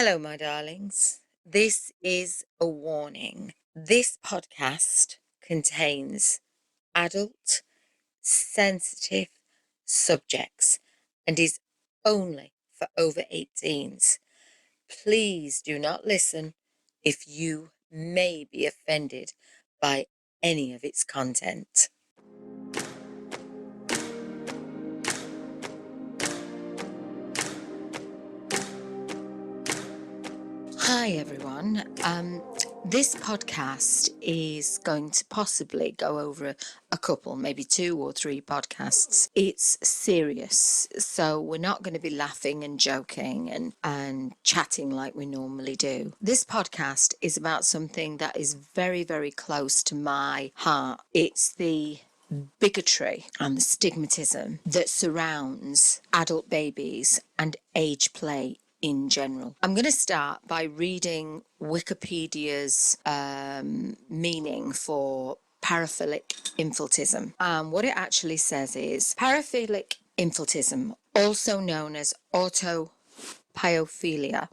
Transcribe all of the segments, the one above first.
Hello, my darlings. This is a warning. This podcast contains adult, sensitive subjects and is only for over 18s. Please do not listen if you may be offended by any of its content. Hi everyone. This podcast is going to possibly go over a couple, maybe 2 or 3 podcasts. It's serious, so we're not going to be laughing and joking and chatting like we normally do. This podcast is about something that is very, very close to my heart. It's the bigotry and the stigmatism that surrounds adult babies and age play in general. I'm going to start by reading Wikipedia's meaning for paraphilic infantism. What it actually says is paraphilic infantism, also known as autopiophilia,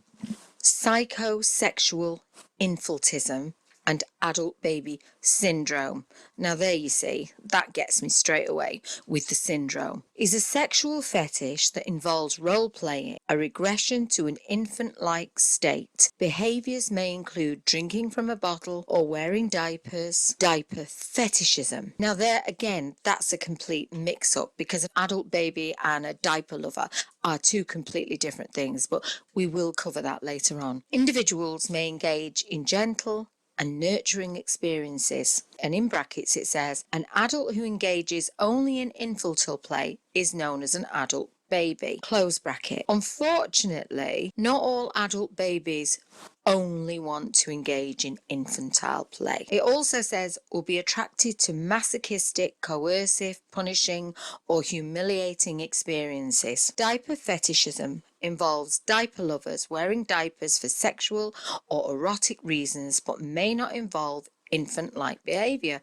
psychosexual infantism, and adult baby syndrome. Now there you see, that gets me straight away with the syndrome. Is a sexual fetish that involves role-playing, a regression to an infant-like state. Behaviours may include drinking from a bottle or wearing diapers. Diaper fetishism. Now there again, that's a complete mix-up because an adult baby and a diaper lover are 2 completely different things, but we will cover that later on. Individuals may engage in gentle and nurturing experiences, and in brackets it says an adult who engages only in infantile play is known as an adult baby, close bracket. Unfortunately, not all adult babies only want to engage in infantile play. It also says will be attracted to masochistic, coercive, punishing or humiliating experiences. Diaper fetishism involves diaper lovers wearing diapers for sexual or erotic reasons but may not involve infant-like behaviour.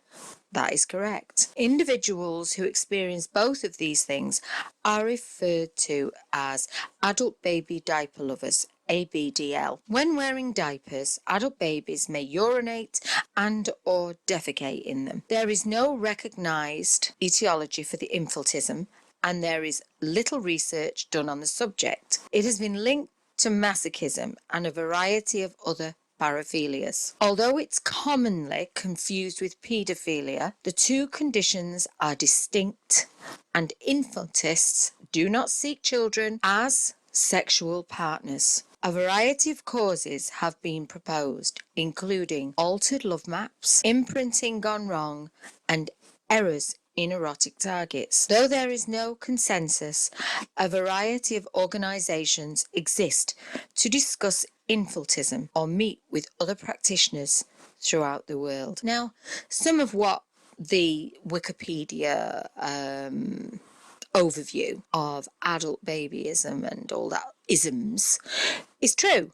That is correct. Individuals who experience both of these things are referred to as adult baby diaper lovers, ABDL. When wearing diapers, adult babies may urinate and or defecate in them. There is no recognised etiology for the infantism, and there is little research done on the subject. It has been linked to masochism and a variety of other paraphilias. Although it's commonly confused with paedophilia, the 2 conditions are distinct, and infantists do not seek children as sexual partners. A variety of causes have been proposed, including altered love maps, imprinting gone wrong, and errors in erotic targets. Though there is no consensus, a variety of organisations exist to discuss infantism or meet with other practitioners throughout the world. Now, some of what the Wikipedia overview of adult babyism and all that isms is true,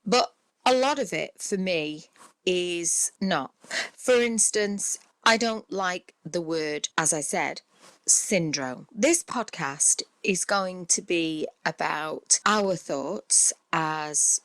but a lot of it for me is not. For instance, I don't like the word, as I said, syndrome. This podcast is going to be about our thoughts as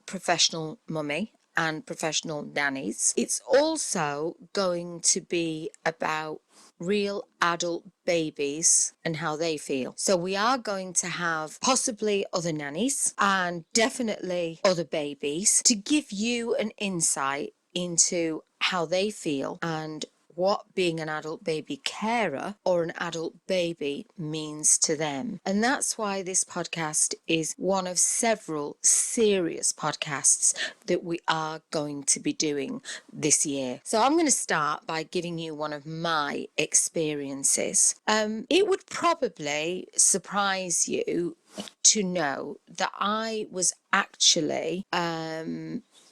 professional mummy and professional nannies. It's also going to be about real adult babies and how they feel. So we are going to have possibly other nannies and definitely other babies to give you an insight into how they feel and what being an adult baby carer or an adult baby means to them. And that's why this podcast is one of several serious podcasts that we are going to be doing this year. So I'm going to start by giving you one of my experiences. It would probably surprise you to know that I was actually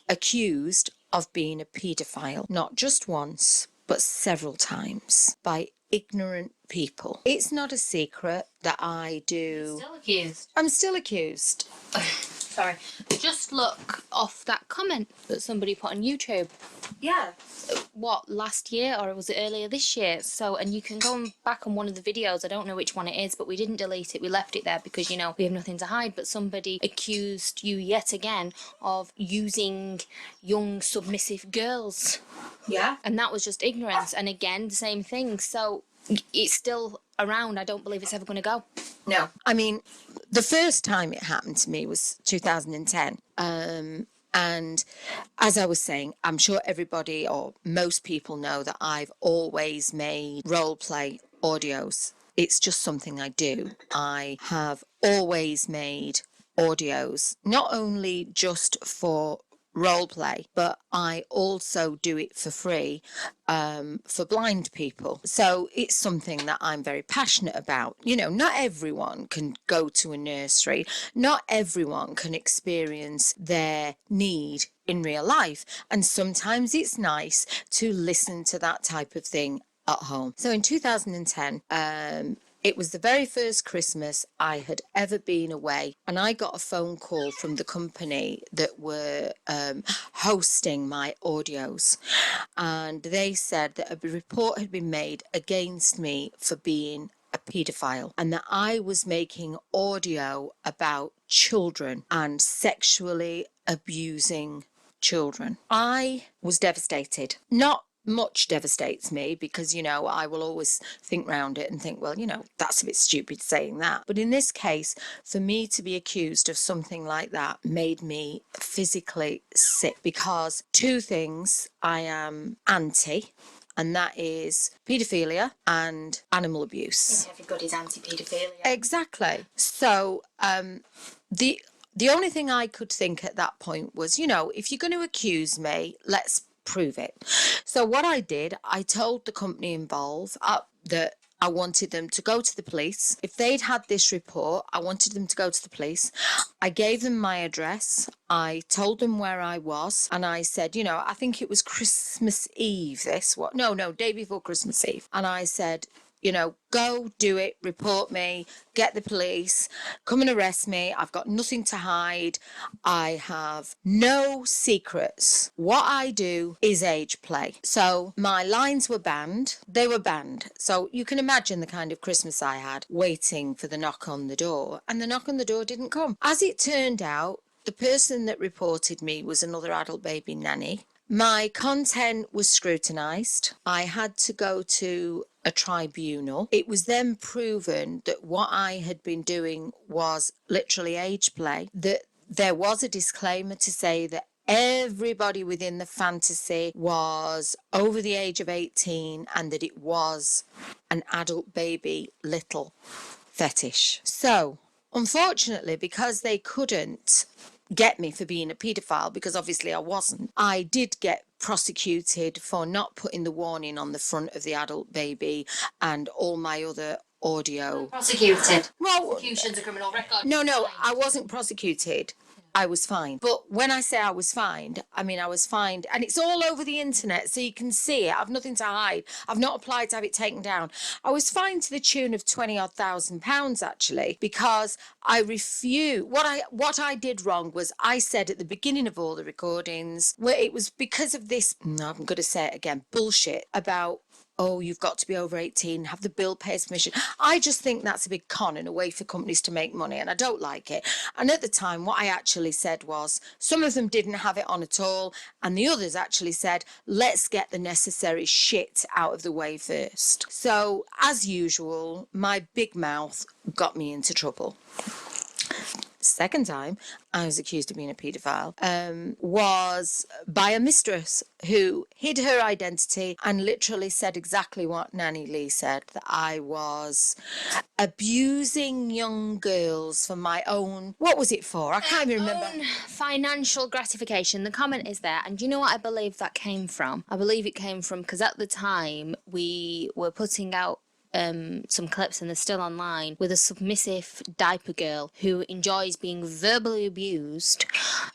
accused of being a paedophile, not just once, but several times by ignorant people. It's not a secret that I do. Still accused. I'm still accused. Sorry. Just look off that comment that somebody put on YouTube. Yeah. last year, or was it earlier this year? So, and you can go back on one of the videos, I don't know which one it is, but we didn't delete it, we left it there because, you know, we have nothing to hide, but somebody accused you yet again of using young submissive girls. Yeah. And that was just ignorance, and again, the same thing. So it's still around. I don't believe it's ever going to go. No. I mean, the first time it happened to me was 2010. And as I was saying, I'm sure everybody or most people know that I've always made role play audios. It's just something I do. I have always made audios, not only just for role play, but I also do it for free for blind people. So it's something that I'm very passionate about. You know, not everyone can go to a nursery, not everyone can experience their need in real life, and sometimes it's nice to listen to that type of thing at home. So in 2010, it was the very first Christmas I had ever been away, and I got a phone call from the company that were hosting my audios, and they said that a report had been made against me for being a paedophile, and that I was making audio about children and sexually abusing children. I was devastated. Not much devastates me because, you know, I will always think round it and think, well, you know, that's a bit stupid saying that. But in this case, for me to be accused of something like that made me physically sick, because two things I am anti, and that is paedophilia and animal abuse. Everybody's anti-paedophilia. Exactly. So the only thing I could think at that point was, you know, if you're going to accuse me, let's prove it. So what I did, I told the company involved that I wanted them to go to the police. If they'd had this report, I wanted them to go to the police. I gave them my address. I told them where I was. And I said, you know, I think it was Christmas Eve, day before Christmas Eve. And I said, you know, go do it, report me, get the police, come and arrest me. I've got nothing to hide. I have no secrets. What I do is age play. So my lines were banned. They were banned. So you can imagine the kind of Christmas I had waiting for the knock on the door. And the knock on the door didn't come. As it turned out, the person that reported me was another adult baby nanny. My content was scrutinised. I had to go to a tribunal. It was then proven that what I had been doing was literally age play, that there was a disclaimer to say that everybody within the fantasy was over the age of 18 and that it was an adult baby little fetish. So, unfortunately, because they couldn't get me for being a paedophile, because obviously I wasn't, I did get prosecuted for not putting the warning on the front of the adult baby and all my other audio. Prosecuted. Well, Prosecution's a criminal record. No, I wasn't prosecuted. I was fined. But when I say I was fined, I mean I was fined, and it's all over the internet, so you can see it. I've nothing to hide. I've not applied to have it taken down. I was fined to the tune of £20,000 actually, because I refused. What I did wrong was I said at the beginning of all the recordings, where it was because of this, I'm going to say it again, bullshit about, oh, you've got to be over 18, have the bill pays permission. I just think that's a big con and a way for companies to make money, and I don't like it. And at the time, what I actually said was, some of them didn't have it on at all, and the others actually said, let's get the necessary shit out of the way first. So, as usual, my big mouth got me into trouble. Second time I was accused of being a paedophile was by a mistress who hid her identity and literally said exactly what Nanny Lee said, that I was abusing young girls for my own, what was it for? I can't even remember. Own financial gratification. The comment is there, and do you know what I believe that came from? I believe it came from, because at the time we were putting out some clips, and they're still online, with a submissive diaper girl who enjoys being verbally abused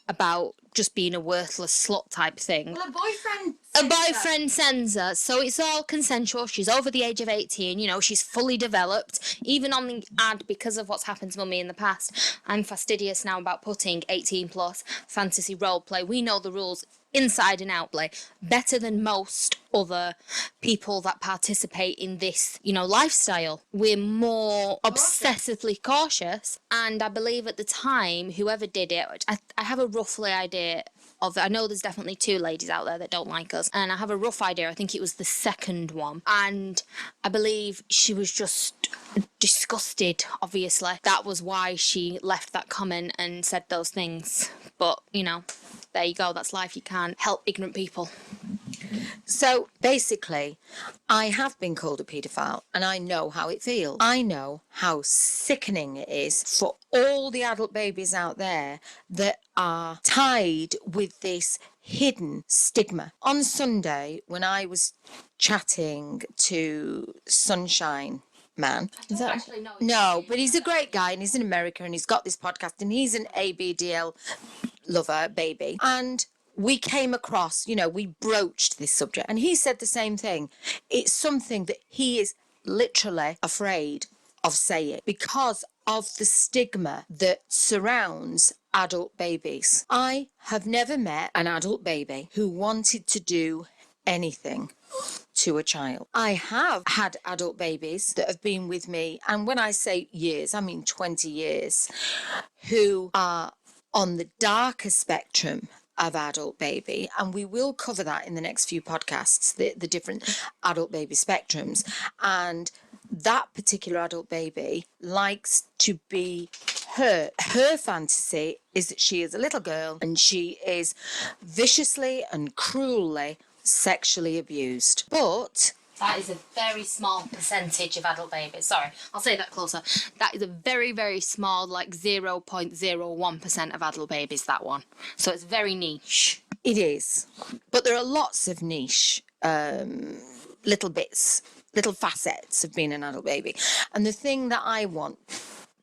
about just being a worthless slut type thing. Well, a boyfriend sends her, so it's all consensual. She's over the age of 18, you know, she's fully developed. Even on the ad, because of what's happened to Mummy in the past, I'm fastidious now about putting 18 plus fantasy role play. We know the rules. inside and out play, better than most other people that participate in this, lifestyle. We're more obsessively cautious, and I believe at the time, whoever did it, I have a roughly idea of, I know there's definitely 2 ladies out there that don't like us, and I have a rough idea, I think it was the second one, and I believe she was just disgusted, obviously. That was why she left that comment and said those things. But, there you go, that's life. You can't help ignorant people. So basically, I have been called a paedophile, and I know how it feels. I know how sickening it is for all the adult babies out there that are tied with this hidden stigma. On Sunday, when I was chatting to Sunshine Man. No, but he's a great guy, and he's in America, and he's got this podcast, and he's an ABDL lover baby. And we came across, we broached this subject, and he said the same thing. It's something that he is literally afraid of saying because of the stigma that surrounds adult babies. I have never met an adult baby who wanted to do anything to a child. I have had adult babies that have been with me, and when I say years, I mean 20 years, who are on the darker spectrum of adult baby, and we will cover that in the next few podcasts, the different adult baby spectrums. And that particular adult baby likes to be hurt. Her fantasy is that she is a little girl and she is viciously and cruelly sexually abused. But that is a very small percentage of adult babies. Sorry, I'll say that closer. That is a very, very small, like 0.01% of adult babies, that one. So it's very niche. It is. But there are lots of niche little bits, little facets of being an adult baby. And the thing that I want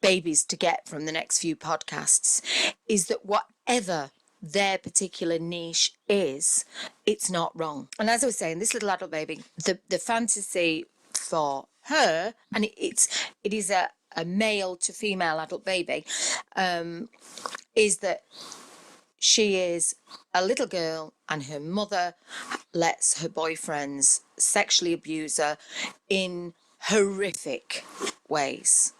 babies to get from the next few podcasts is that whatever their particular niche is, it's not wrong. And as I was saying, this little adult baby, the fantasy for her, and it is a male to female adult baby, is that she is a little girl and her mother lets her boyfriends sexually abuse her in horrific ways.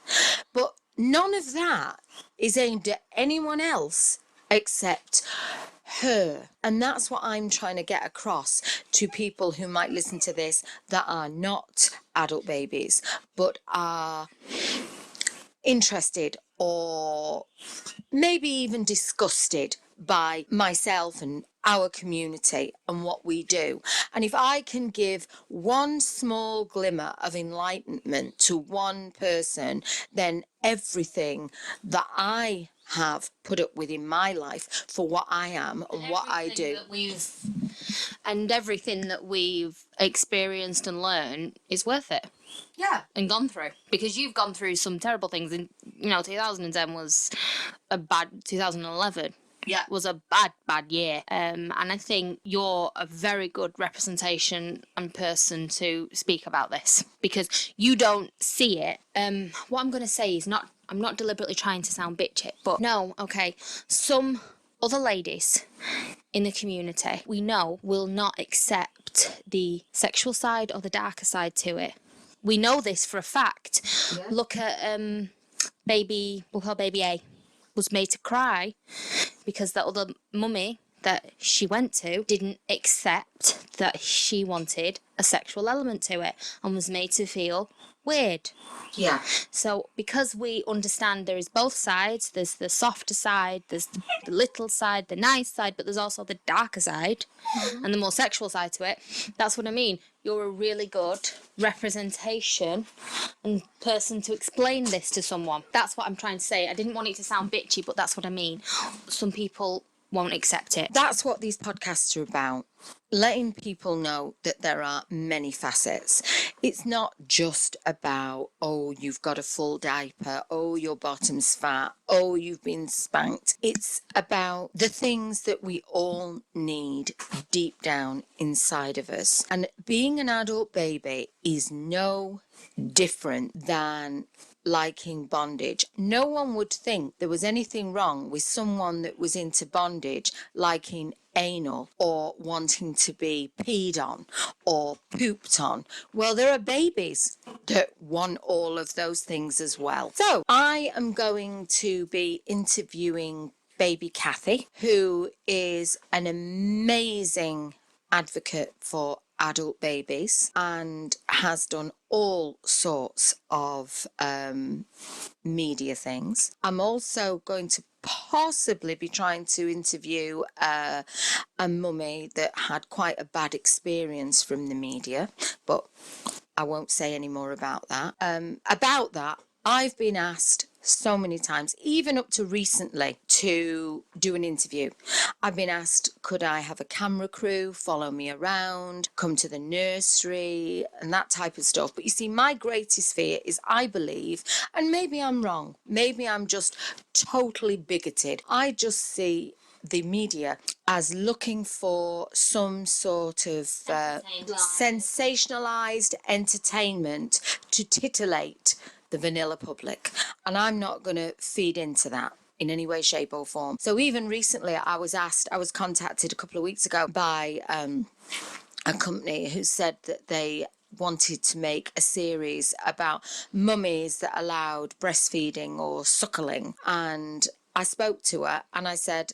But none of that is aimed at anyone else except her. And that's what I'm trying to get across to people who might listen to this that are not adult babies but are interested or maybe even disgusted by myself and our community and what we do. And if I can give one small glimmer of enlightenment to one person, then everything that I have put up with in my life for what I am and what I do. And everything that we've experienced and learned is worth it. Yeah. And gone through. Because you've gone through some terrible things. And, 2010 was a bad... 2011 was a bad year. And I think you're a very good representation and person to speak about this. Because you don't see it. What I'm going to say is not... I'm not deliberately trying to sound bitchy, but no, okay, some other ladies in the community we know will not accept the sexual side or the darker side to it. We know this for a fact. Yeah. Look at baby A was made to cry because that other mummy that she went to didn't accept that she wanted a sexual element to it and was made to feel weird. Yeah. So because we understand there is both sides, there's the softer side, there's the little side, the nice side, but there's also the darker side and the more sexual side to it. That's what I mean. You're a really good representation and person to explain this to someone. That's what I'm trying to say. I didn't want it to sound bitchy, but that's what I mean. Some people won't accept it. That's what these podcasts are about. Letting people know that there are many facets. It's not just about, oh, you've got a full diaper, oh, your bottom's fat, oh, you've been spanked. It's about the things that we all need deep down inside of us. And being an adult baby is no different than liking bondage. No one would think there was anything wrong with someone that was into bondage liking anal or wanting to be peed on or pooped on. Well, there are babies that want all of those things as well. So I am going to be interviewing baby Caffy, who is an amazing advocate for adult babies and has done all sorts of media things. I'm also going to possibly be trying to interview a mummy that had quite a bad experience from the media, but I won't say any more about that. I've been asked so many times, even up to recently, to do an interview. I've been asked, could I have a camera crew follow me around, come to the nursery, and that type of stuff. But you see, my greatest fear is, I believe, and maybe I'm wrong, maybe I'm just totally bigoted, I just see the media as looking for some sort of sensationalized entertainment to titillate the vanilla public. And I'm not going to feed into that in any way, shape or form. So even recently I was contacted a couple of weeks ago by a company who said that they wanted to make a series about mummies that allowed breastfeeding or suckling. And I spoke to her and I said,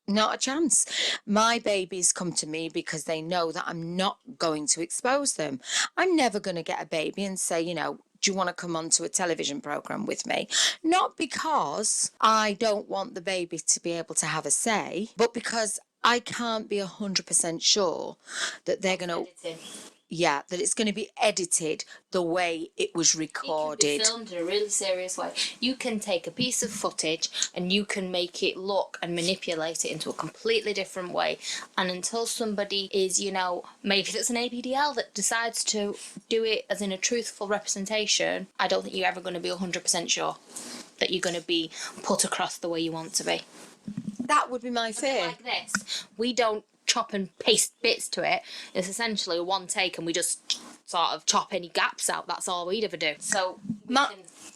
not a chance. My babies come to me because they know that I'm not going to expose them. I'm never going to get a baby and say, you know, do you want to come onto a television program with me? Not because I don't want the baby to be able to have a say, but because I can't be 100% sure that they're going to... Yeah, that it's going to be edited the way it was recorded. It can be filmed in a really serious way. You can take a piece of footage and you can make it look and manipulate it into a completely different way. And until somebody is, you know, maybe it's an ABDL that decides to do it as in a truthful representation, I don't think you're ever going to be 100% sure that you're going to be put across the way you want to be. That would be my fear. Like this, we don't chop and paste bits to it. It's essentially a one take and we just sort of chop any gaps out. That's all we'd ever do. So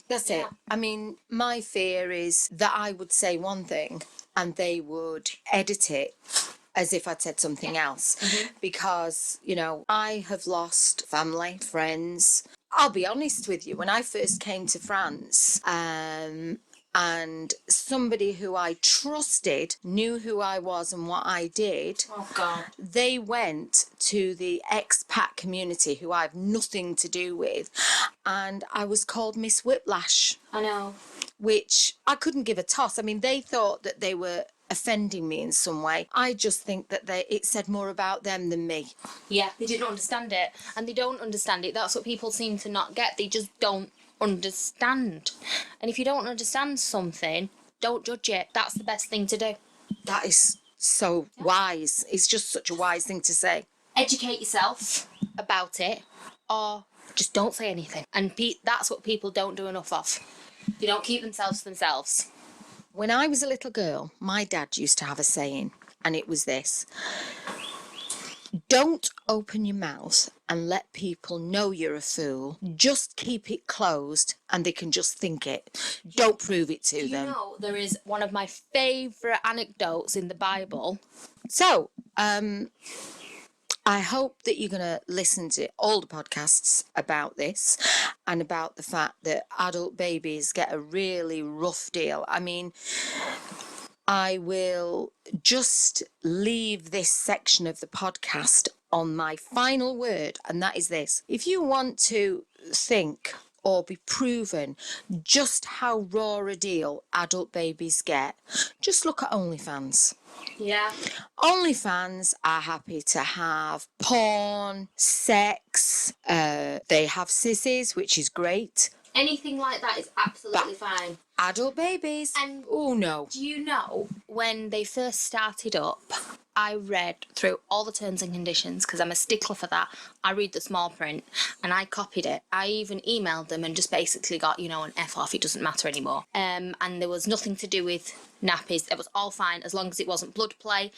that's it. I mean, my fear is that I would say one thing and they would edit it as if I'd said something else. Because, you know, I have lost family, friends. I'll be honest with you, when I first came to France, and somebody who I trusted knew who I was and what I did. Oh, God. They went to the expat community who I have nothing to do with, and I was called Miss Whiplash. I know. Which I couldn't give a toss. I mean, they thought that they were offending me in some way. I just think that it said more about them than me. Yeah, they didn't understand it. And they don't understand it. That's what people seem to not get. They just don't understand. And if you don't understand something, don't judge it. That's the best thing to do. That is so wise. It's just such a wise thing to say. Educate yourself about it, or just don't say anything. And that's what people don't do enough of. They don't keep themselves to themselves. When I was a little girl, my dad used to have a saying, and it was this: don't open your mouth and let people know you're a fool. Just keep it closed and they can just think it. Don't prove it to them. You know, there is one of my favourite anecdotes in the Bible. So, I hope that you're going to listen to all the podcasts about this and about the fact that adult babies get a really rough deal. I mean, I will just leave this section of the podcast on my final word, and that is this. If you want to think or be proven just how raw a deal adult babies get, just look at OnlyFans. Yeah. OnlyFans are happy to have porn, sex, they have sissies, which is great. Anything like that is absolutely fine. Adult babies? And oh no. Do you know, when they first started up, I read through all the terms and conditions, because I'm a stickler for that. I read the small print and I copied it. I even emailed them and just basically got, you know, an F off. It doesn't matter anymore. And there was nothing to do with nappies. It was all fine as long as it wasn't blood play.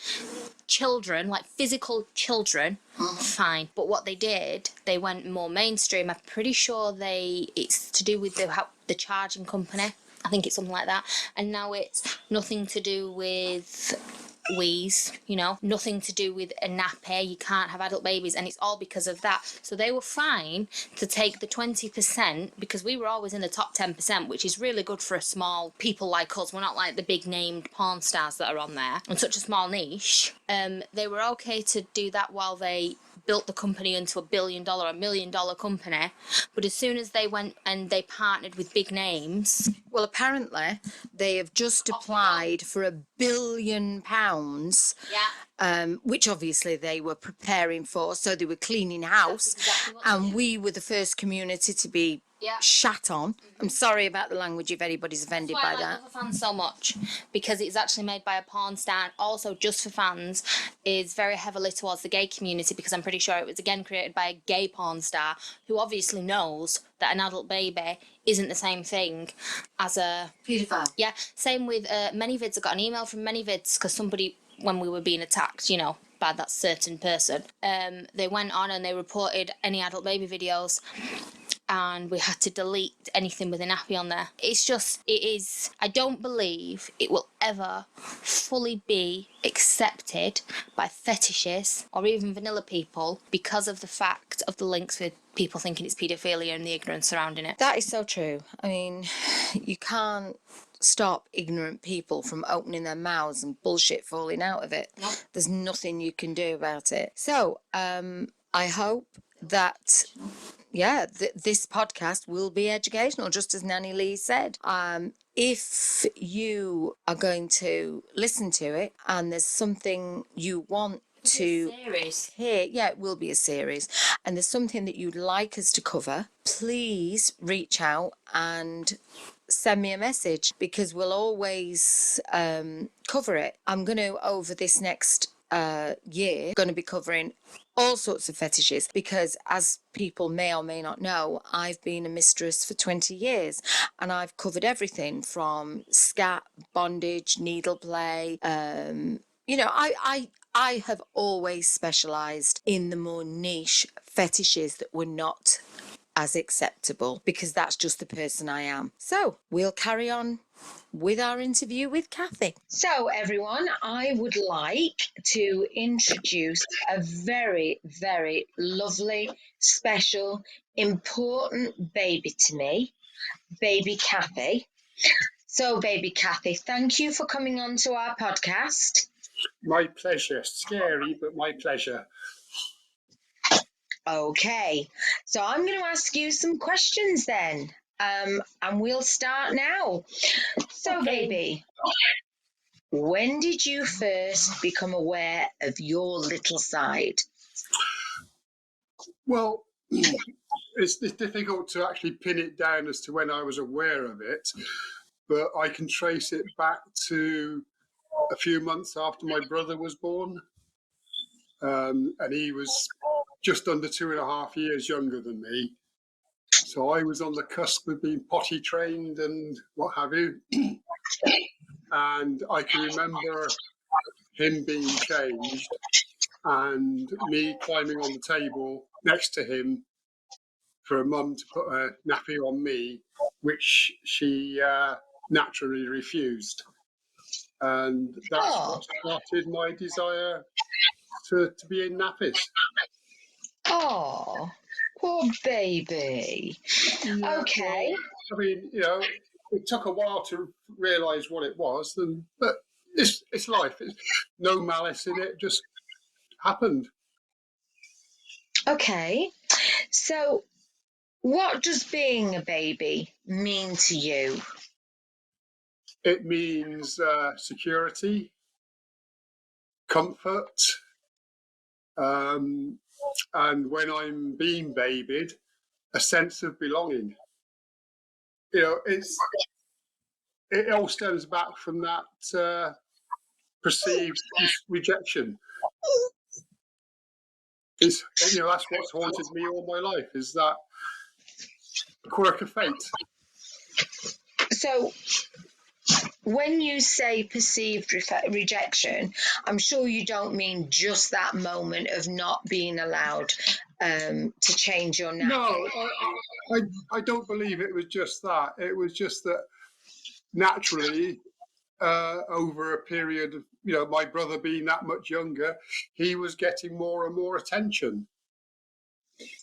Children, like physical children, fine. But what they did, they went more mainstream. I'm pretty sure it's to do with the charging company. I think it's something like that. And now it's nothing to do with wheeze, you know, nothing to do with a nappy. You can't have adult babies, and it's all because of that. So they were fine to take the 20% because we were always in the top 10%, which is really good for a small people like us. We're not like the big named porn stars that are on there and such a small niche. They were okay to do that while they built the company into $1 billion, $1 million company. But as soon as they went and they partnered with big names, well, apparently they have just applied for £1 billion, which obviously they were preparing for. So they were cleaning house, exactly what and we were the first community to be shat on. I'm sorry about the language if anybody's offended by that. I like fans so much, because it's actually made by a porn star, and also Just for Fans is very heavily towards the gay community, because I'm pretty sure it was again created by a gay porn star who obviously knows that an adult baby isn't the same thing as a Paedophile. Yeah, same with ManyVids. I got an email from ManyVids because somebody, when we were being attacked, you know, by that certain person, they went on and they reported any adult baby videos, and we had to delete anything with a nappy on there. I don't believe it will ever fully be accepted by fetishists or even vanilla people because of the fact of the links with people thinking it's paedophilia and the ignorance surrounding it. That is so true. I mean, you can't stop ignorant people from opening their mouths and bullshit falling out of it. Nope. There's nothing you can do about it. So, I hope that this podcast will be educational, just as Nanny Lee said. If you are going to listen to it and there's something you want to hear, it will be a series, and there's something that you'd like us to cover, please reach out and send me a message, because we'll always cover it. I'm going to, over this next year, going to be covering all sorts of fetishes, because as people may or may not know, I've been a mistress for 20 years and I've covered everything from scat, bondage, needle play. You know, I have always specialised in the more niche fetishes that were not as acceptable, because that's just the person I am. So we'll carry on with our interview with Caffy. So everyone, I would like to introduce a very, very lovely, special, important baby to me, baby Caffy. So baby Caffy, thank you for coming on to our podcast. My pleasure. Scary, but my pleasure. Okay, so I'm going to ask you some questions then, and we'll start now. So, Okay. baby, when did you first become aware of your little side? Well, it's difficult to actually pin it down as to when I was aware of it, but I can trace it back to a few months after my brother was born, and he was just under 2.5 years younger than me. So I was on the cusp of being potty trained and what have you. And I can remember him being changed and me climbing on the table next to him for a mum to put a nappy on me, which she naturally refused. And that's what started my desire to be in nappies. Oh, poor baby. Yeah, Okay. well, I mean, you know, it took a while to realise what it was, but it's life. It's no malice in it, just happened. Okay. So, what does being a baby mean to you? It means security, comfort, and when I'm being babied, a sense of belonging. You know, it all stems back from that perceived rejection. That's what's haunted me all my life, is that quirk of fate. So, when you say perceived rejection, I'm sure you don't mean just that moment of not being allowed to change your nappy. No, I don't believe it was just that. It was just that naturally, over a period of my brother being that much younger, he was getting more and more attention.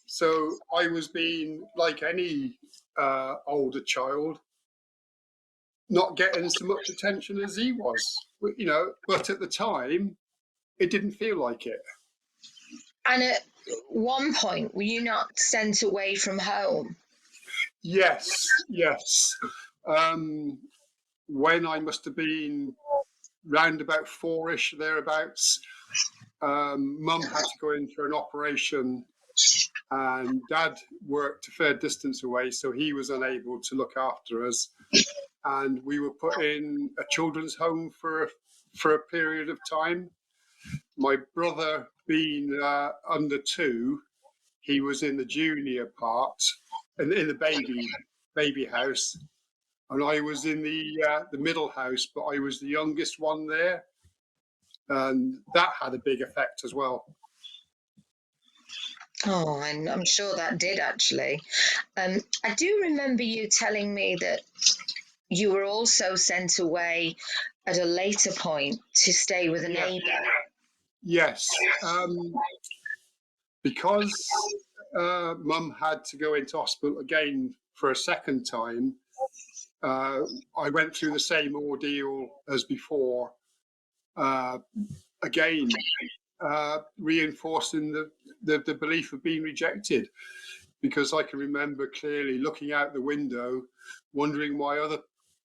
So I was being, like any older child, not getting so much attention as he was, but at the time, it didn't feel like it. And at one point, were you not sent away from home? Yes. When I must have been round about 4-ish, thereabouts, Mum had to go in for an operation, and Dad worked a fair distance away, so he was unable to look after us. And we were put in a children's home for a period of time. My brother being under 2, he was in the junior part, in the baby house, and I was in the middle house, but I was the youngest one there, and that had a big effect as well. Oh, and I'm sure that did, actually. I do remember you telling me that you were also sent away at a later point to stay with a neighbour. Yes, because Mum had to go into hospital again for a second time. I went through the same ordeal as before, again, reinforcing the belief of being rejected, because I can remember clearly looking out the window, wondering why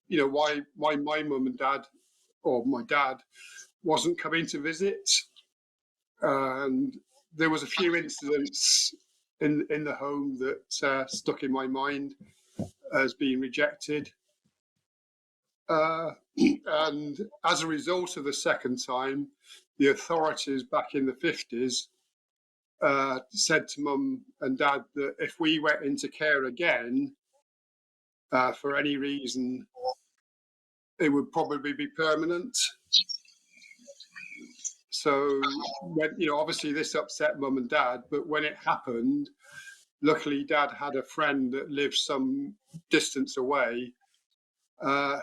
my mum and dad, or my dad, wasn't coming to visit. And there was a few incidents in the home that stuck in my mind as being rejected. And as a result of the second time, the authorities back in the 50s said to Mum and Dad that if we went into care again for any reason, it would probably be permanent. So, obviously this upset Mum and Dad, but when it happened, luckily Dad had a friend that lived some distance away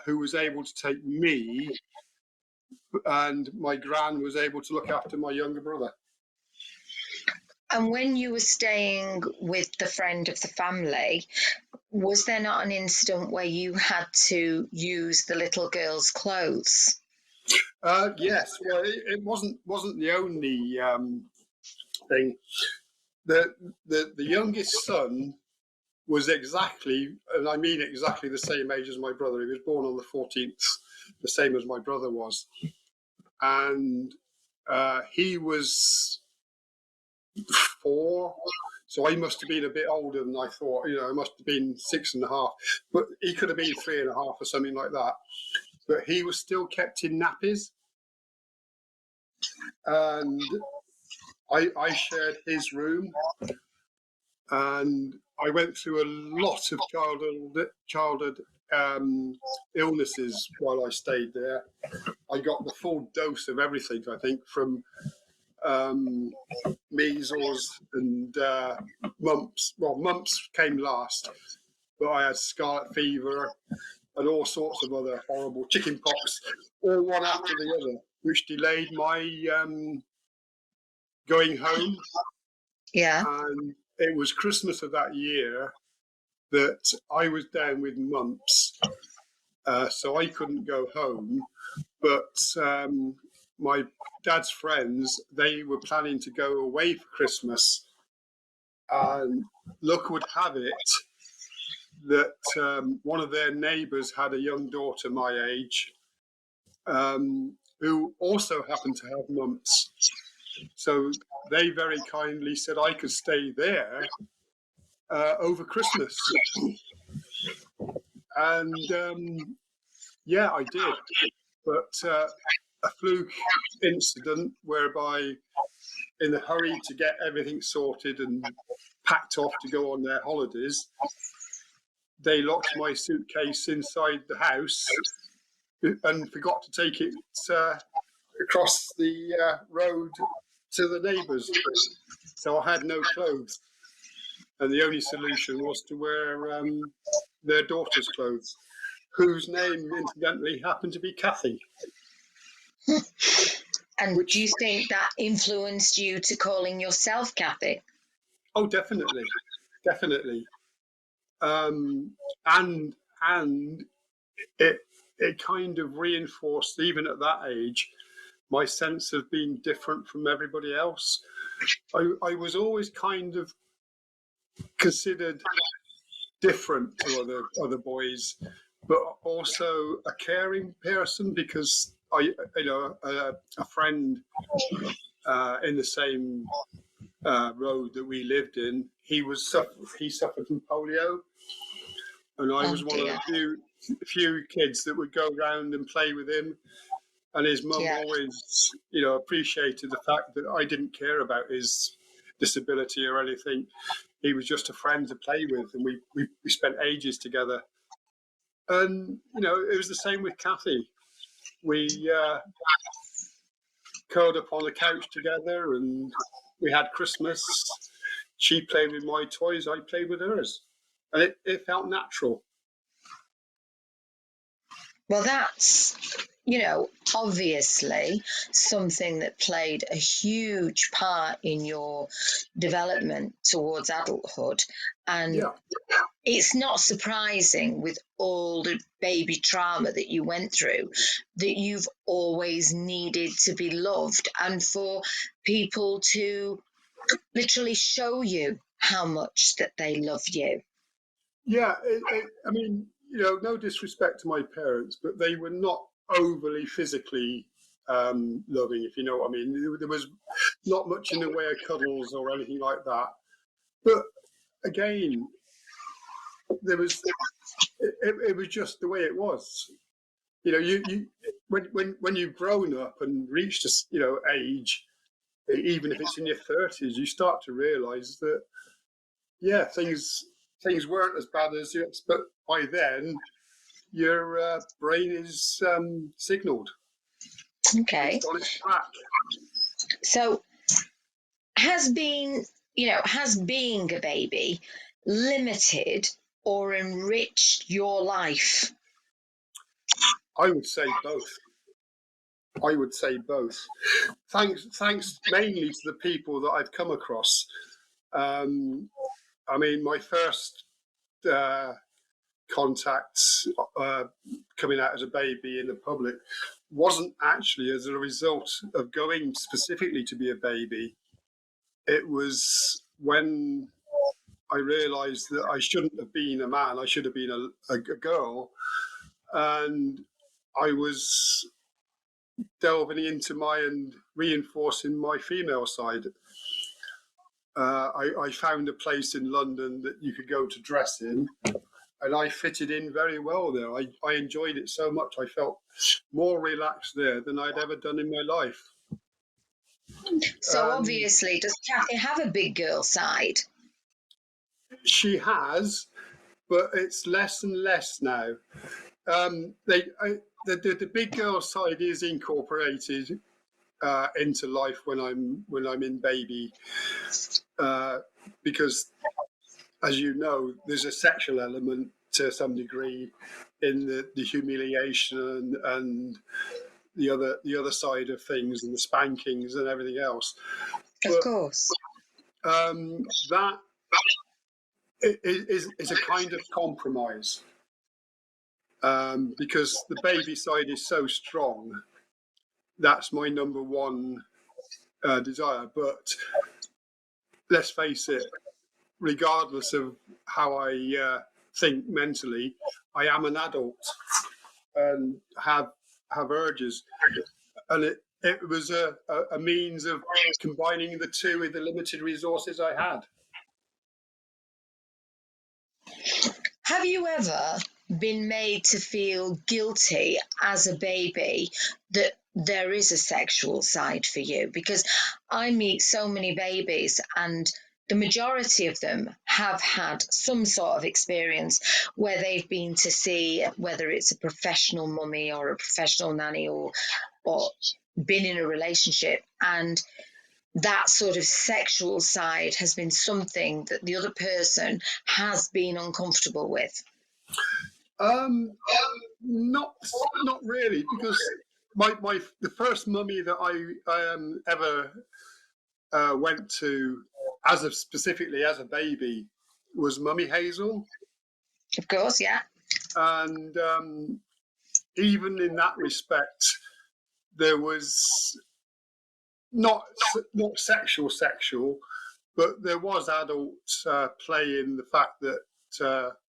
who was able to take me, and my gran was able to look after my younger brother. And when you were staying with the friend of the family, was there not an incident where you had to use the little girl's clothes? Yes, well, it wasn't the only thing. The youngest son was exactly, and I mean exactly, the same age as my brother. He was born on the 14th, the same as my brother was. And he was 4, so I must have been a bit older than I thought. I must have been 6.5, but he could have been 3.5 or something like that. But he was still kept in nappies. And I shared his room, and I went through a lot of childhood illnesses while I stayed there. I got the full dose of everything, I think, from measles and mumps. Well, mumps came last, but I had scarlet fever and all sorts of other horrible chicken pox, all one after the other, which delayed my going home. Yeah. And it was Christmas of that year that I was down with mumps, so I couldn't go home. But my dad's friends, they were planning to go away for Christmas. And luck would have it that one of their neighbours had a young daughter my age, who also happened to have mumps. So they very kindly said I could stay there over Christmas. And yeah, I did. But a fluke incident whereby, in the hurry to get everything sorted and packed off to go on their holidays, they locked my suitcase inside the house and forgot to take it across the road to the neighbours. So I had no clothes, and the only solution was to wear their daughter's clothes, whose name incidentally happened to be Caffy. And do you think that influenced you to calling yourself Caffy? Oh, definitely, definitely. And it kind of reinforced, even at that age, my sense of being different from everybody else. I was always kind of considered different to other boys, but also a caring person, because a friend in the same road that we lived in, he suffered from polio, and I was one of the few kids that would go around and play with him. And his mum always, appreciated the fact that I didn't care about his disability or anything. He was just a friend to play with, and we spent ages together. And it was the same with Caffy. We curled up on the couch together, and we had Christmas. She played with my toys, I played with hers, and it felt natural. Well, that's, obviously something that played a huge part in your development towards adulthood. And it's not surprising, with all the baby trauma that you went through, that you've always needed to be loved and for people to literally show you how much that they love you. Yeah, I mean, no disrespect to my parents, but they were not overly physically loving, if you know what I mean. There was not much in the way of cuddles or anything like that. But again, it was just the way it was. You when you've grown up and reached a age, even if it's in your 30s, you start to realise that things weren't as bad as you expect. But by then, your brain is signalled. Okay. It's on its track. So has being a baby limited or enriched your life? I would say both. Thanks mainly to the people that I've come across. I mean, my first contacts coming out as a baby in the public wasn't actually as a result of going specifically to be a baby. It was when I realised that I shouldn't have been a man, I should have been a girl. And I was delving into and reinforcing my female side. I found a place in London that you could go to dress in, and I fitted in very well there. I enjoyed it so much. I felt more relaxed there than I'd ever done in my life. So obviously, does Caffy have a big girl side? She has, but it's less and less now. The big girl side is incorporated into life when I'm in baby, because, as you know, there's a sexual element to some degree in the humiliation and the other side of things, and the spankings and everything else. Of course. That is a kind of compromise, because the baby side is so strong. That's my number one desire. But let's face it, regardless of how I think mentally, I am an adult and have urges, and it was a means of combining the two with the limited resources I had. Have you ever been made to feel guilty as a baby that there is a sexual side for you? Because I meet so many babies, and the majority of them have had some sort of experience where they've been to see, whether it's a professional mummy or a professional nanny, or been in a relationship, and that sort of sexual side has been something that the other person has been uncomfortable with. Not really, because the first mummy that I ever went to specifically as a baby was Mummy Hazel, Of course, yeah. and even in that respect, there was not sexual, but there was adult play in the fact that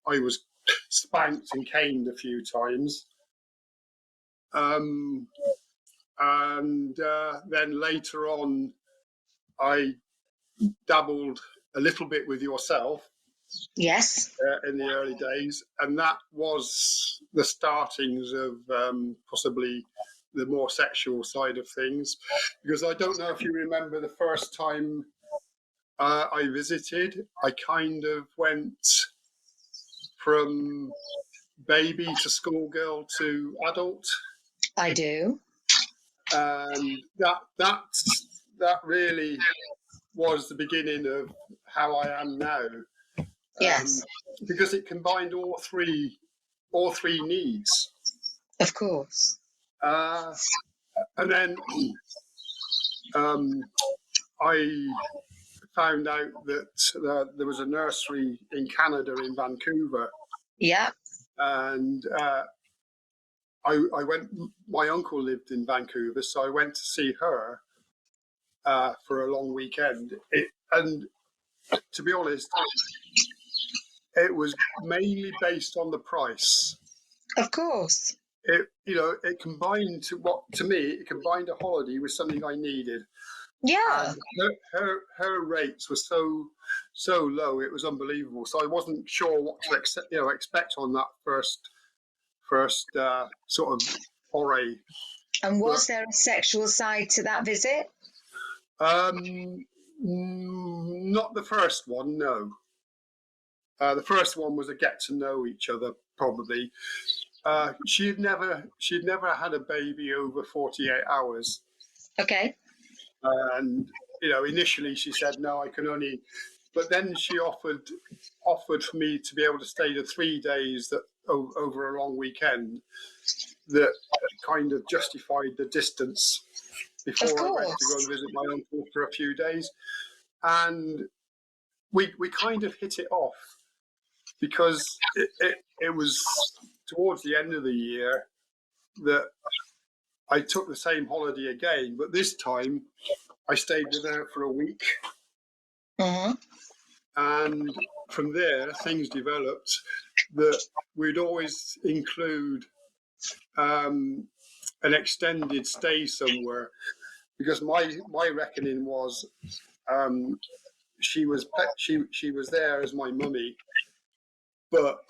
I was spanked and caned a few times. And then later on, I dabbled a little bit with yourself. Yes. In the early days, and that was the startings of possibly the more sexual side of things. Because I don't know if you remember the first time I visited, I kind of went from baby to schoolgirl to adult. I do. And that really was the beginning of how I am now. Yes. Because it combined all three needs. Of course. And then I found out that there was a nursery in Canada, in Vancouver. Yeah. And I went, my uncle lived in Vancouver, so I went to see her for a long weekend. And to be honest, it was mainly based on the price. Of course. It combined it combined a holiday with something I needed. Yeah. And her rates were so low, it was unbelievable. So I wasn't sure what to expect on that first sort of foray. And was there a sexual side to that visit? Not the first one, no. The first one was a get to know each other, probably. She'd never had a baby over 48 hours. Okay. And initially she said no, I can only. But then she offered for me to be able to stay the 3 days that over a long weekend. That kind of justified the distance before I went to go and visit my uncle for a few days, and we kind of hit it off because it was towards the end of the year that I took the same holiday again, but this time I stayed with her for a week. Mm-hmm. And from there, things developed that we'd always include an extended stay somewhere, because my reckoning was she was there as my mummy, but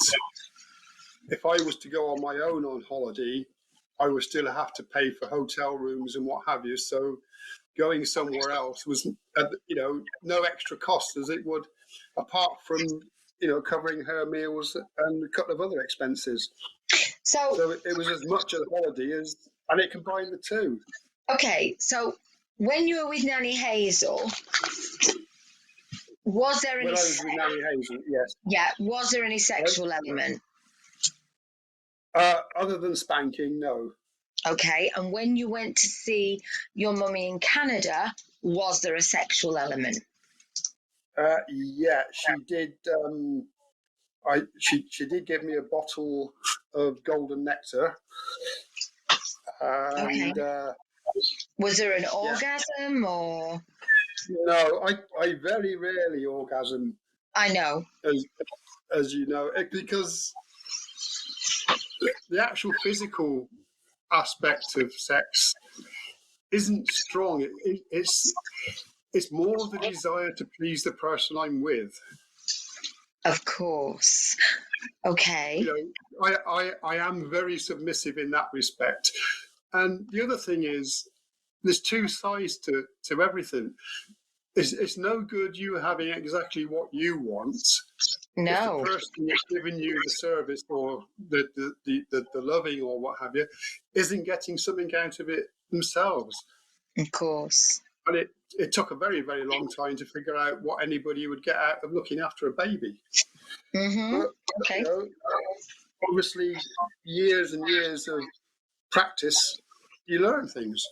if I was to go on my own on holiday, I would still have to pay for hotel rooms and what have you. So going somewhere else was no extra cost as it would, apart from covering her meals and a couple of other expenses. So it was as much a holiday and it combined the two. Okay, so when you were with Nanny Hazel, was there any? When I was with Nanny Hazel, yes. Yeah, was there any sexual element? Other than spanking, no. Okay, and when you went to see your mummy in Canada, was there a sexual element? Yeah, she did. She did give me a bottle of golden nectar. And, okay. Was there an orgasm or? No, I very rarely orgasm. I know. As you know, because the actual physical aspect of sex isn't strong. It's more the desire to please the person I'm with. Of course. Okay. I am very submissive in that respect. And the other thing is, there's two sides to everything. It's no good you having exactly what you want. No. If the person that's giving you the service or the loving or what have you isn't getting something out of it themselves. Of course. And it took a very, very long time to figure out what anybody would get out of looking after a baby. Mm-hmm. But, okay. Obviously, years and years of practice you learn things.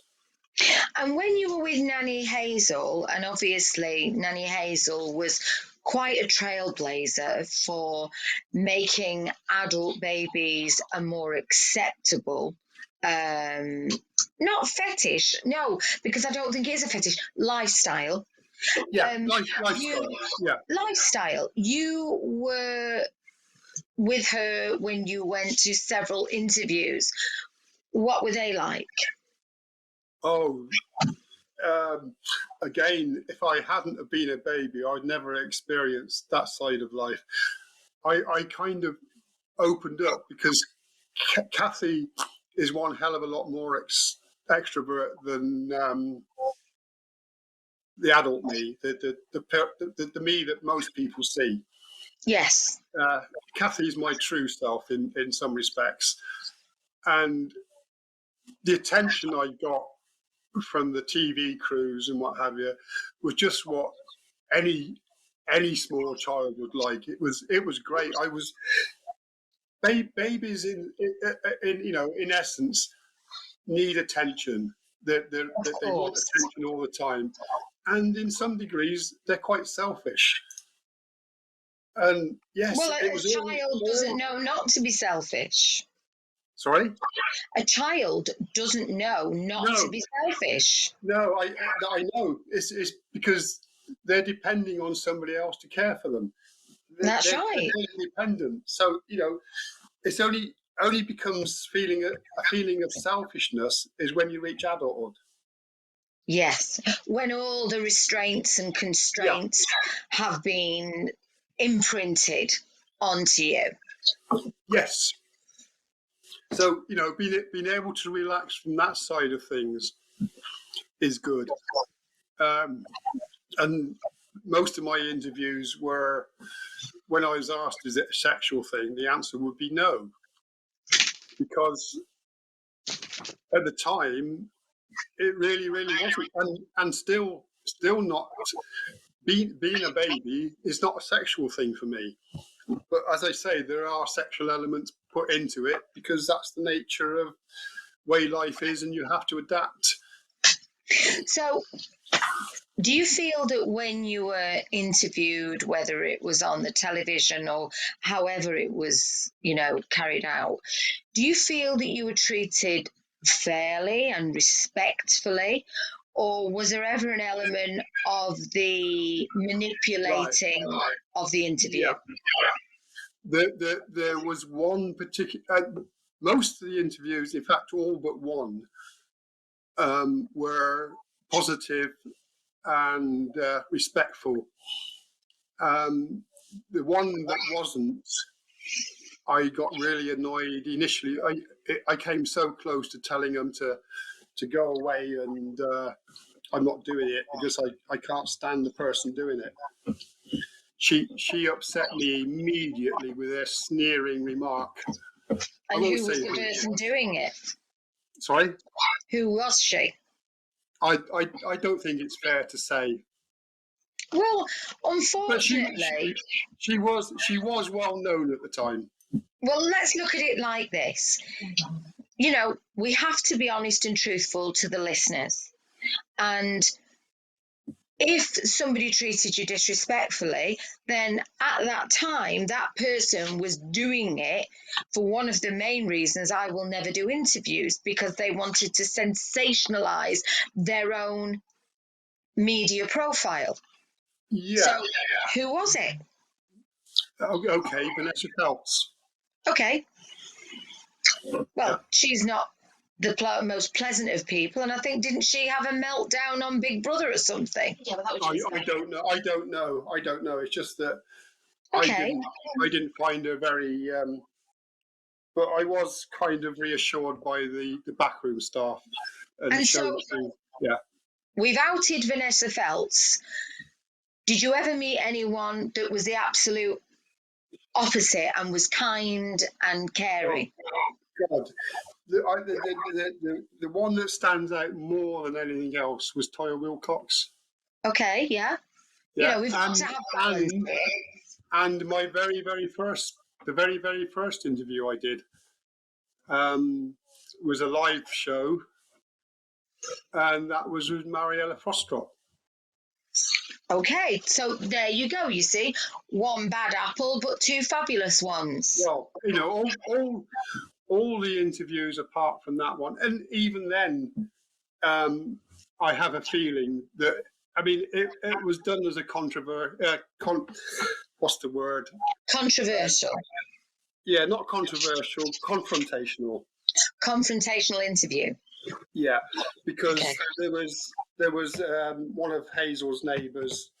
And when you were with Nanny Hazel, and obviously Nanny Hazel was quite a trailblazer for making adult babies a more acceptable, not fetish, no, because I don't think it's a fetish, lifestyle. Yeah, You, lifestyle. Yeah. lifestyle. You were with her when you went to several interviews. What were they like? Oh, again, if I hadn't have been a baby, I'd never experienced that side of life. I kind of opened up because Caffy is one hell of a lot more extrovert than the adult me, the me that most people see. Yes. Caffy's my true self in some respects, and the attention I got from the TV crews and what have you was just what any small child would like. It was great. I was babies in in essence need attention. They want Course. attention all the time, and in some degrees they're quite selfish. And yes, Well, it a was child doesn't know not to be selfish. sorry. A child doesn't know not to No, be selfish. no, I know. It's because they're depending on somebody else to care for them. That's They're right. very dependent. So it's only becomes a feeling of selfishness is when you reach adulthood. Yes. When all the restraints and Yeah. constraints have been imprinted onto you. Yes. So being able to relax from that side of things is good. And most of my interviews were when I was asked, "Is it a sexual thing?" The answer would be no, because at the time it really, really wasn't, and still not. Being a baby is not a sexual thing for me. But as I say, there are sexual elements put into it because that's the nature of way life is, and you have to adapt. So, do you feel that when you were interviewed, whether it was on the television or however it was, carried out, do you feel that you were treated fairly and respectfully? Or was there ever an element of the Right. manipulating of the interview? Yeah. There was one particular. Most of the interviews, in fact, all but one, were positive and respectful. The one that wasn't, I got really annoyed initially. I came so close to telling them to go away, and I'm not doing it because I can't stand the person doing it. She upset me immediately with her sneering remark. I And won't who say was the who. person doing it? Sorry, Who was she? I don't think it's fair to say, Well, but unfortunately, she was well known at the time. well, let's look at it like this. We have to be honest and truthful to the listeners. And if somebody treated you disrespectfully, then at that time, that person was doing it for one of the main reasons I will never do interviews, because they wanted to sensationalize their own media profile. So, Yeah. who was it? Okay, Vanessa Feltz. Okay. Yeah. Well, she's not the most pleasant of people, and I think, didn't she have a meltdown on Big Brother or something? Yeah, but that was I don't know. I don't know. It's just that Okay. I didn't find her very. But I was kind of reassured by the backroom staff and the And show so crew. Yeah. we've outed Vanessa Feltz. Did you ever meet anyone that was the absolute opposite and was kind and caring? Oh God. The one that stands out more than anything else was Toya Wilcox. Okay, yeah. Yeah, We've got to have balance here. and my the very first interview I did was a live show, and that was with Mariella Frostrop. Okay, so there you go. You see, one bad apple, but two fabulous ones. Well, you know, all the interviews apart from that one, and even then, I have a feeling that, I mean, it was done as a what's the word? Controversial. Yeah, not controversial, confrontational. Confrontational interview. Yeah, because Okay. there was one of Hazel's neighbours,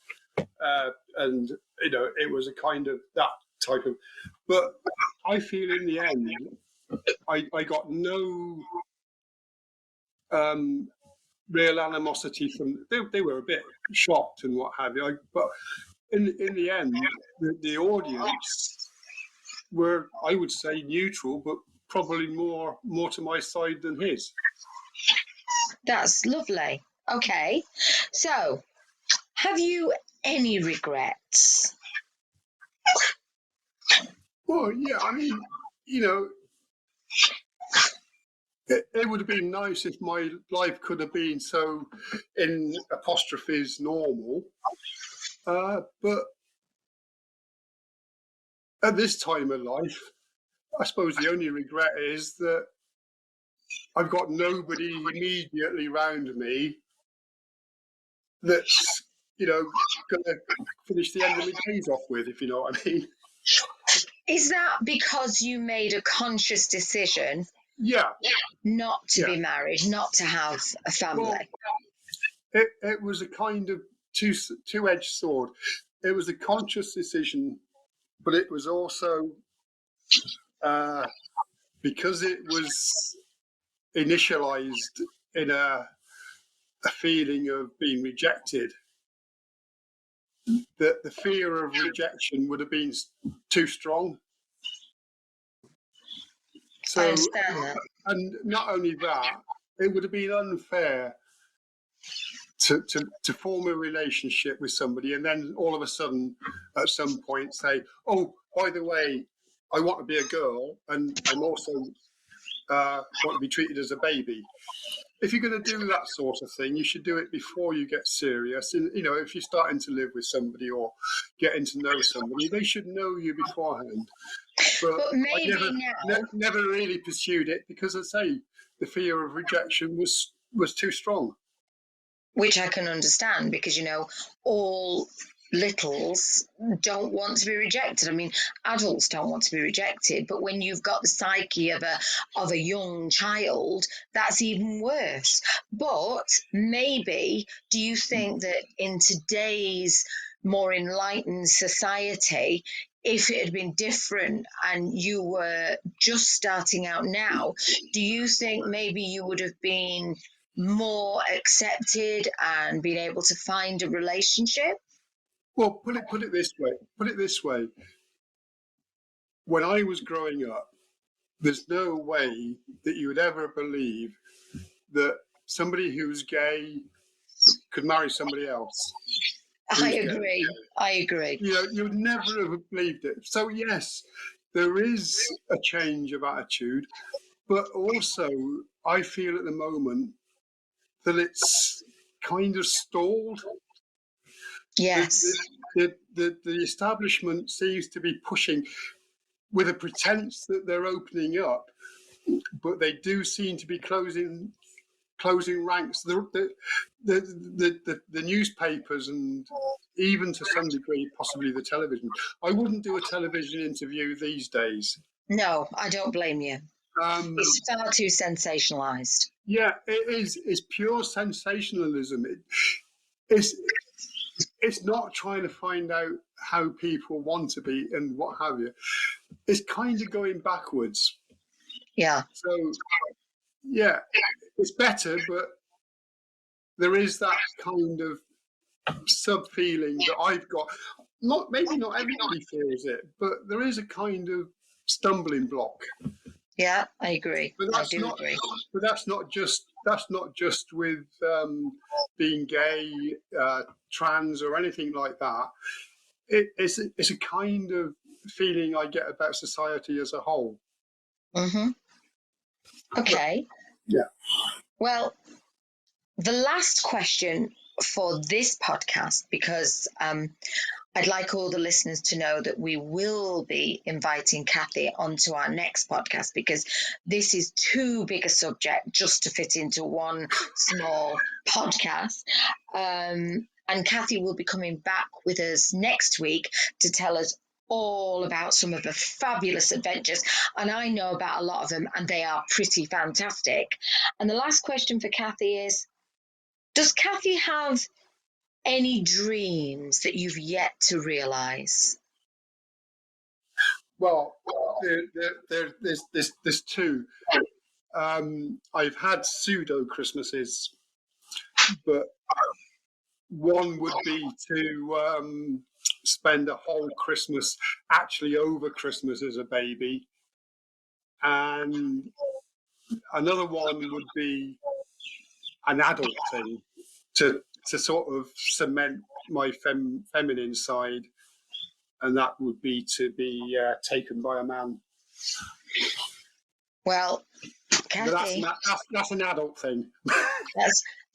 and you know, it was a kind of that type of. But I feel in the end, I got no real animosity from. They were a bit shocked and what have you. But in the end, the audience were, I would say, neutral, but probably more to my side than his. That's lovely. Okay, so have you any regrets? Well, yeah, I mean, you know, it would have been nice if my life could have been so, in apostrophes, normal. But at this time of life, I suppose the only regret is that I've got nobody immediately round me that's, you know, going to finish the end of my days off with, if you know what I mean. Is that because you made a conscious decision Yeah. not to Yeah. be married, not to have a family? Well, it was a kind of two-edged sword. It was a conscious decision, but it was also because it was initialized in a feeling of being rejected, that the fear of rejection would have been too strong. So, I understand that. and not only that, it would have been unfair to form a relationship with somebody and then all of a sudden at some point say, oh, by the way, I want to be a girl and I'm also want to be treated as a baby. If you're going to do that sort of thing, you should do it before you get serious. And, you know, if you're starting to live with somebody or getting to know somebody, they should know you beforehand. But maybe I never really pursued it because, as I say, the fear of rejection was too strong. Which I can understand because, you know, all littles don't want to be rejected. I mean, adults don't want to be rejected, but when you've got the psyche of a young child, that's even worse. But maybe, do you think that in today's more enlightened society, if it had been different and you were just starting out now, do you think maybe you would have been more accepted and being able to find a relationship? Well, put it this way. Put it this way. When I was growing up, there's no way that you would ever believe that somebody who's gay could marry somebody else. I agree. I agree. You know, you would never have believed it. So yes, there is a change of attitude, but also I feel at the moment that it's kind of stalled. Yes. The establishment seems to be pushing with a pretense that they're opening up, but they do seem to be closing ranks. The newspapers and even to some degree possibly the television. I wouldn't do a television interview these days. No, I don't blame you. It's far too sensationalized. Yeah, it is. It's pure sensationalism. It's not trying to find out how people want to be and what have you. It's kind of going backwards. Yeah. So, yeah, it's better, but there is that kind of sub feeling that I've got. Maybe not everybody feels it, but there is a kind of stumbling block. Yeah, I agree. But I do agree. But that's not just with being gay, trans, or anything like that. It's a kind of feeling I get about society as a whole. Mm-hmm. Okay. Yeah. Well, The last question for this podcast, because I'd like all the listeners to know that we will be inviting Caffy onto our next podcast, because this is too big a subject just to fit into one small podcast. And Caffy will be coming back with us next week to tell us all about some of the fabulous adventures. And I know about a lot of them, and they are pretty fantastic. And the last question for Caffy is, does Caffy have any dreams that you've yet to realise? Well, there's two. I've had pseudo Christmases, but one would be to spend a whole Christmas actually over Christmas as a baby, and another one would be an adult thing to sort of cement my feminine side, and that would be to be taken by a man. Well, Caffy, that's an adult thing.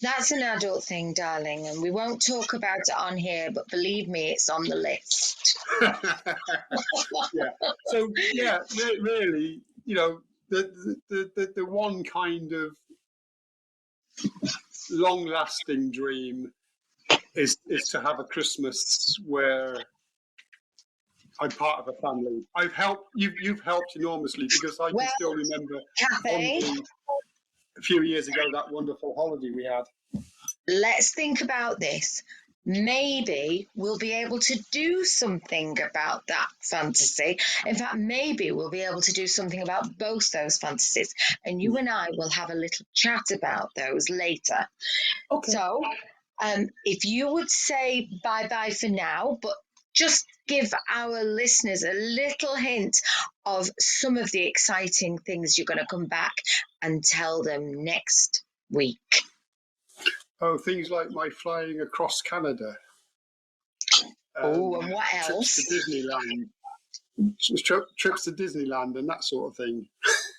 that's an adult thing, darling, and we won't talk about it on here, but believe me, it's on the list. Yeah. So yeah, really, you know, the one kind of long-lasting dream is to have a Christmas where I'm part of a family. You've helped enormously, because I can still remember Caffy, a few years ago that wonderful holiday we had. let's think about this. Maybe we'll be able to do something about that fantasy. In fact, maybe we'll be able to do something about both those fantasies, and you and I will have a little chat about those later. Okay. So, if you would say bye-bye for now, but just give our listeners a little hint of some of the exciting things you're going to come back and tell them next week. Oh, things like my flying across Canada. And what else? Trips to Disneyland. Trips to Disneyland and that sort of thing.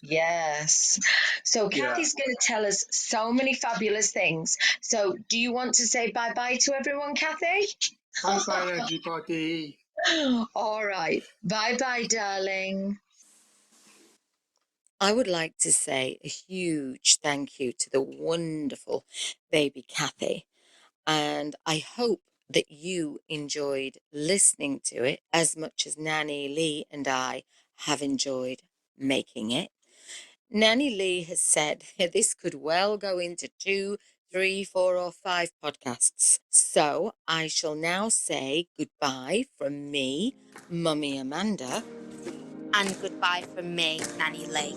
Yes. So Caffy's going to tell us so many fabulous things. So do you want to say bye-bye to everyone, Caffy? Bye-bye, everybody. All right. Bye-bye, darling. I would like to say a huge thank you to the wonderful baby Caffy. And I hope that you enjoyed listening to it as much as Nanny Lee and I have enjoyed making it. Nanny Lee has said this could well go into 2, 3, 4, or 5 podcasts. So I shall now say goodbye from me, Mummy Amanda. And goodbye from me, Nanny Lee.